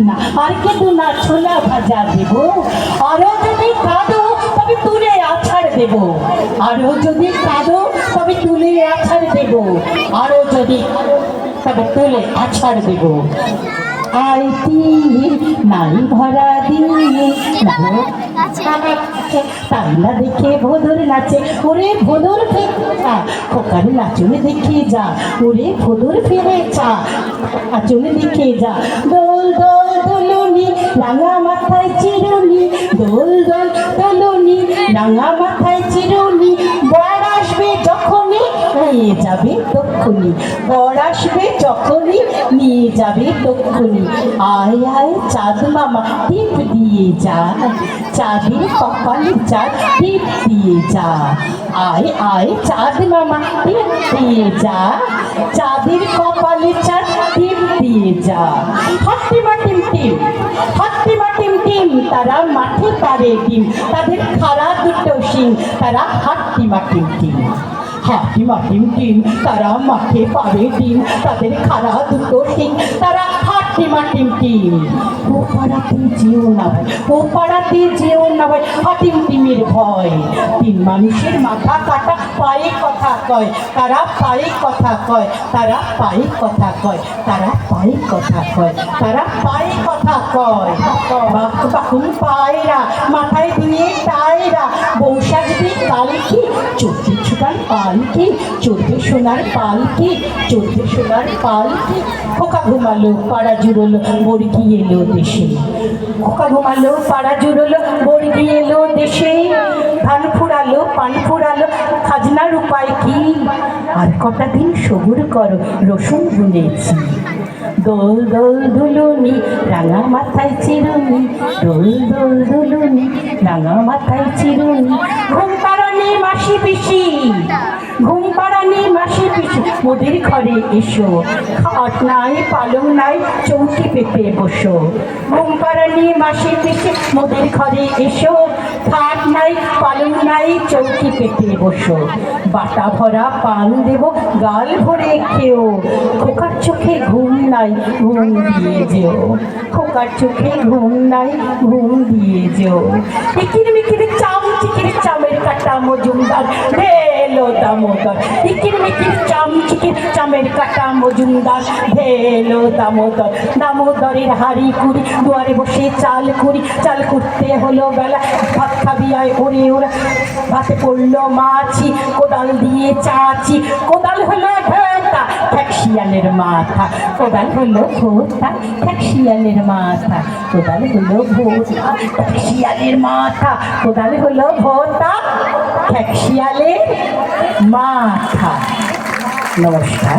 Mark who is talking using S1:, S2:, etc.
S1: না আর কেঁদো না ছোলা ভাজা দেব, আরো যদি কাঁদো তবে তুলে আছাড় দেব, আরো যদি কাঁদো তবে তুলে আছাড় দেব, আরো যদি তবে তুলে আছাড় দেব। আইতি নাই ভরা দিয়ে তাইলা দেখে ভোদর নাচে, ওরে ভোদর ফেরা খোকার নাচনে দেখে যা, ওরে ভোদর ফিরে চা নাচনে দেখে যা। দোল দোল দোলনি রাঙা মাথায় চিরুনি, দোল দোল দোলনি রাঙা মাথায় চিরুনি, বর আসবে যখনই নিয়ে যাবে তক্ষুনি, বর আসবে যখনই নিয়ে যাবে তক্ষুনি। আয় আয় চাঁদ মামা টিপ দিয়ে যা, চাঁদের কপালে চাঁদ টিপ দিয়ে যা। আয় আয় চাঁদ মামা টিপ দিয়ে যা, চাঁদের কপালে চাঁদ টিপ দিয়ে যা। হাট্টিমা টিম টিম, হাট্টিমা টিম টিম, তারা মাঠে পারে ডিম, তাদের খাড়া দুটো শিং, তারা হাট্টিমা টিম টিম। হাট্টিমা টিম টিম, তারা মাঠে পারে ডিম, তাদের খাড়া দুটো শিং, তারা হাট্টিমা টিম টিম। ও পাড়াতে যেও না ভাই, ও পাড়াতে যেও না ভাই, হাটিম টিমের ভয়। তিন মানুষের মাথা কাটা পায়ে কথা কয়, তারা পায়ে কথা কয়, তারা পায়ে কথা কয়, তারা পায়ে কথা কয়, তারা পায়ে কথা কয়। বাকুন পায়রা মাথায় দিয়ে টায়রা, বৌশাখ দিয়ে কালকি চলতে ছোটার পালকি, চলতে সোনার পালকি, চলতে সোনার পালকি। খোকা ঘুমালো পাড়া জুড়লো বর্গি এলো দেশে, খোকা ঘুমালো পাড়া জুড়লো বর্গি এলো দেশে। ধান ফুরালো পান ফুরালো খাজনার উপায় কি, আর কটা দিন সবুর করো রসুন বুনেছি। দোল দোল দুলুনি রাঙা মাথায় চিরুনি, দোল দোল দুলুনি রাঙা মাথায় চিরুনি। ঘুম পাড়ানি মাসি পিসি, ঘুম পাড়ানি মাসি পিসি, মোদের ঘরে এসো, খাট নাই পালং নাই চৌকি পেতে বসো। ঘুম পাড়ানি মাসি পিসি, মোদের ঘরে এসো, খাট নাই পালং নাই চৌকি পেতে বসো। বাটা ভরা পান দেব গাল ভরে খেও, খোকার চোখে ঘুম নাই ঘুম দিয়ে যেও, খোকার চোখে ঘুম নাই ঘুম দিয়ে যেও। ইকির মিকির চাম চিকির চামের কাটা মজুমদার ভেলো দামোদর, ইকির মিকির চাম চিকির চামের কাটা মজুমদার ভেলো দামোদর। দামোদরের হাড়ি কুড়ি দুয়ারে বসে চাল কুড়ি, চাল করতে হলো বেলা, ভাত খাবি আয় ওরে ওরা, ভাতে পড়লো মাছি, কোদাল দিয়ে চাচি, কোদাল হলো ভোঁতা ঠ্যাকশিয়ালের মাথা, কোদাল হলো ভোঁতা ঠ্যাকশিয়ালের মাথা, কোদাল হলো ভোঁতা ঠ্যাকশিয়ালের মাথা, কোদাল হলো ভোঁতা ঠ্যাকশিয়ালের মাথা। নমস্কার।